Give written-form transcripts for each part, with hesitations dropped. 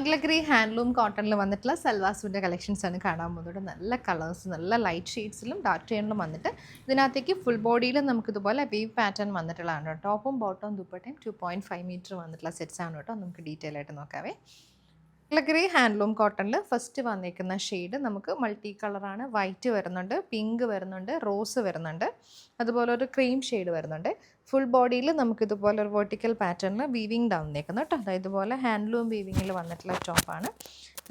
Mangalagiri handloom കോട്ടണിൽ വന്നിട്ടുള്ള സൽവാസുവിൻ്റെ collections ആണ് കാണാൻ പോകുന്നത്. നല്ല കളേഴ്സ്, നല്ല ലൈറ്റ് ഷെയ്ഡ്സിലും ഡാർക്ക് ഷെയ്ഡിലും വന്നിട്ട് ഇതിനകത്തേക്ക് ഫുൾ ബോഡിയിലും നമുക്ക് ഇതുപോലെ വീവ് പാറ്റേൺ വന്നിട്ടുള്ളതാണ്. ടോപ്പും ബോട്ടവും ദുപ്പട്ടയും 2.5 മീറ്റർ വന്നിട്ടുള്ള സെറ്റ്സ് ആണ് കേട്ടോ. നമുക്ക് ഡീറ്റെയിൽ ആയിട്ട് നോക്കാവേ. മംഗളഗിരി ഹാൻഡ്ലൂം കോട്ടണിൽ ഫസ്റ്റ് വന്നിരിക്കുന്ന ഷെയ്ഡ് നമുക്ക് മൾട്ടി കളറാണ്. വൈറ്റ് വരുന്നുണ്ട്, പിങ്ക് വരുന്നുണ്ട്, റോസ് വരുന്നുണ്ട്, അതുപോലെ ഒരു ക്രീം ഷെയ്ഡ് വരുന്നുണ്ട്. ഫുൾ ബോഡിയിൽ നമുക്ക് ഇതുപോലെ ഒരു വെർട്ടിക്കൽ പാറ്റേണിൽ വീവിങ് ഡൗൺ നിൽക്കുന്നു കേട്ടോ. അതായത് ഇതുപോലെ ഹാൻഡ്ലൂം വീവിങ്ങിൽ വന്നിട്ടുള്ള ടോപ്പാണ്.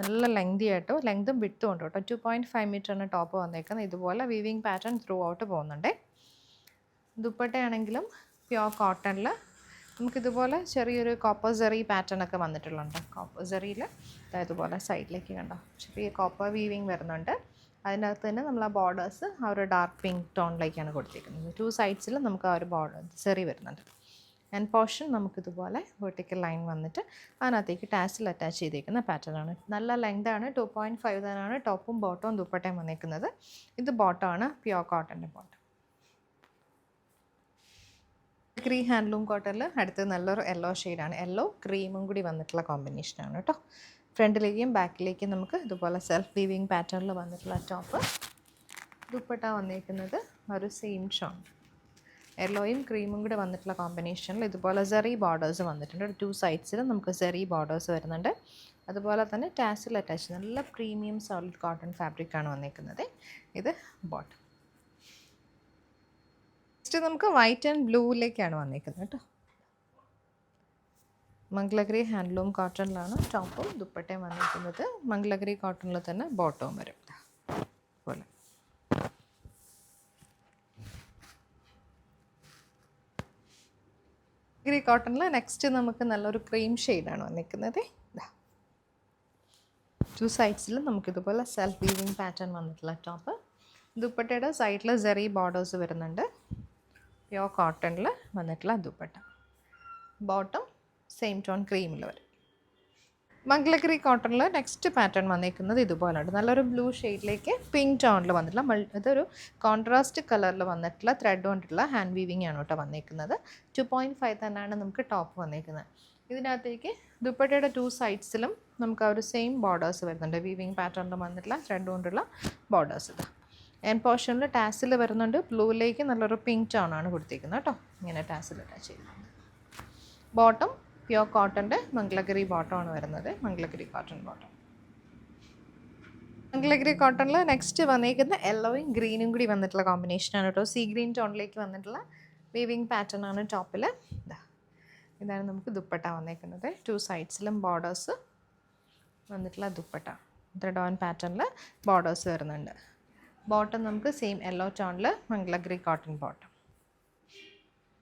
നല്ല ലെങ്തി ആയിട്ടോ, ലെങ്തും വിട്ടും ഉണ്ട് കേട്ടോ. 2.5 മീറ്ററാണ് ടോപ്പ് വന്നേക്കുന്നത്. ഇതുപോലെ വീവിങ് പാറ്റേൺ ത്രൂ ഔട്ട് പോകുന്നുണ്ട്. ദുപ്പട്ടയാണെങ്കിലും പ്യോർ കോട്ടണിൽ നമുക്കിതുപോലെ ചെറിയൊരു കോപ്പർ സെറി പാറ്റേൺ ഒക്കെ വന്നിട്ടുള്ളുണ്ട്. കോപ്പർ സെറിയിൽ ഇതുപോലെ സൈഡിലേക്ക് കണ്ടോ ചെറിയ കോപ്പർ വീവിങ് വരുന്നുണ്ട്. അതിനകത്ത് തന്നെ നമ്മൾ ആ ബോർഡേഴ്സ് ആ ഒരു ഡാർക്ക് പിങ്ക് ടോണിലേക്കാണ് കൊടുത്തിരിക്കുന്നത്. 2 സൈഡ്സിലും നമുക്ക് ആ ഒരു ബോർഡർ സെറി വരുന്നുണ്ട്. ആൻഡ് പോർഷൻ നമുക്കിതുപോലെ വെർട്ടിക്കൽ ലൈൻ വന്നിട്ട് അതിനകത്തേക്ക് ടാസിൽ അറ്റാച്ച് ചെയ്തിരിക്കുന്ന പാറ്റേൺ ആണ്. നല്ല ലെങ്താണ്. 2.5 തന്നെയാണ് ടോപ്പും ബോട്ടവും ദുപ്പട്ടയും വന്നിരിക്കുന്നത്. ഇത് ബോട്ടമാണ്, പ്യോർ കോട്ടൻ്റെ ബോട്ടം. ക്രീം ഹാൻഡ്ലൂം കോട്ടണിൽ അടുത്ത് നല്ലൊരു യെല്ലോ ഷെയ്ഡാണ്. യെല്ലോ ക്രീമും കൂടി വന്നിട്ടുള്ള കോമ്പിനേഷനാണ് കേട്ടോ. ഫ്രണ്ടിലേക്കും ബാക്കിലേക്കും നമുക്ക് ഇതുപോലെ സെൽഫ് വീവിങ് പാറ്റേണിൽ വന്നിട്ടുള്ള ടോപ്പ്. ദുപ്പട്ട വന്നിരിക്കുന്നത് ഒരു സെയിം ഷോൺ യെല്ലോയും ക്രീമും കൂടി വന്നിട്ടുള്ള കോമ്പിനേഷനിൽ ഇതുപോലെ സെറി ബോർഡേഴ്സ് വന്നിട്ടുണ്ട്. 2 സൈഡ്സിലും നമുക്ക് സെറി ബോർഡേഴ്സ് വരുന്നുണ്ട്. അതുപോലെ തന്നെ ടാസിൽ അറ്റാച്ച് നല്ല പ്രീമിയം സോളിഡ് കോട്ടൺ ഫാബ്രിക്കാണ് വന്നിരിക്കുന്നത്. ഇത് ബോട്ടം. നെക്സ്റ്റ് നമുക്ക് വൈറ്റ് ആൻഡ് ബ്ലൂവിലേക്കാണ് വന്നിരിക്കുന്നത് കേട്ടോ. മംഗളഗിരി ഹാൻഡ്ലൂം കോട്ടണിലാണ് ടോപ്പും ദുപ്പട്ടയും വന്നിരിക്കുന്നത്. മംഗളഗിരി കോട്ടണിൽ തന്നെ ബോട്ടവും വരും പോലെ. മംഗളഗിരി കോട്ടണിൽ നെക്സ്റ്റ് നമുക്ക് നല്ലൊരു ക്രീം ഷെയ്ഡാണ് വന്നിരിക്കുന്നത്. 2 സൈഡ്സിലും നമുക്കിതുപോലെ സെൽഫ് വീവിങ് പാറ്റേൺ വന്നിട്ടുള്ള ടോപ്പ്. ദുപ്പട്ടയുടെ സൈഡിൽ സെറി ബോർഡേഴ്സ് വരുന്നുണ്ട്. പ്യോർ കോട്ടണിൽ വന്നിട്ടുള്ള ദുപ്പട്ട. ബോട്ടം സെയിം ടോൺ ക്രീമിൽ വരും. മംഗളഗിരി കോട്ടണിൽ നെക്സ്റ്റ് പാറ്റേൺ വന്നിരിക്കുന്നത് ഇതുപോലെയുണ്ട്. നല്ലൊരു ബ്ലൂ ഷെയ്ഡിലേക്ക് പിങ്ക് ടോണിൽ വന്നിട്ടുള്ള ഇതൊരു കോൺട്രാസ്റ്റ് കളറിൽ വന്നിട്ടുള്ള ത്രെഡ് കൊണ്ടിട്ടുള്ള ഹാൻഡ് വീവിങ് ആണ് കേട്ടോ വന്നിരിക്കുന്നത്. 2.5 തന്നെയാണ് നമുക്ക് ടോപ്പ് വന്നിരിക്കുന്നത്. ഇതിനകത്തേക്ക് ദുപ്പട്ടയുടെ 2 സൈഡ്സിലും നമുക്ക് ആ ഒരു സെയിം ബോർഡേഴ്സ് വരുന്നുണ്ട്. വീവിങ് പാറ്റേണിൽ വന്നിട്ടുള്ള ത്രെഡ് കൊണ്ടുള്ള ബോർഡേഴ്സ്. ഇത് എൻഡ് പോർഷനിൽ ടാസിൽ വരുന്നുണ്ട്. ബ്ലൂവിലേക്ക് നല്ലൊരു പിങ്ക് ടോൺ ആണ് കൊടുത്തിരിക്കുന്നത് കേട്ടോ. ഇങ്ങനെ ടാസിൽ അറ്റാച്ച് ചെയ്യുന്നത്. ബോട്ടം പ്യോർ കോട്ടൻ്റെ മംഗളഗിരി ബോട്ടമാണ് വരുന്നത്. Mangalagiri cotton bottom. മംഗളഗിരി കോട്ടണിൽ നെക്സ്റ്റ് വന്നിരിക്കുന്ന യെല്ലോയും ഗ്രീനും കൂടി വന്നിട്ടുള്ള കോമ്പിനേഷനാണ് കേട്ടോ. സീ ഗ്രീൻ ടോണിലേക്ക് വന്നിട്ടുള്ള വീവിങ് പാറ്റേൺ ആണ് ടോപ്പിൽ. ഇതാണ് നമുക്ക് ദുപ്പട്ട വന്നിരിക്കുന്നത്. 2 സൈഡ്സിലും ബോർഡേഴ്സ് വന്നിട്ടുള്ള ദുപ്പട്ട. ത്രെഡ് ഓൺ പാറ്റേണിൽ ബോർഡേഴ്സ് വരുന്നുണ്ട്. ബോട്ടം നമുക്ക് സെയിം യെല്ലോ ടോണിൽ മംഗളഗിരി കോട്ടൺ ബോട്ടം.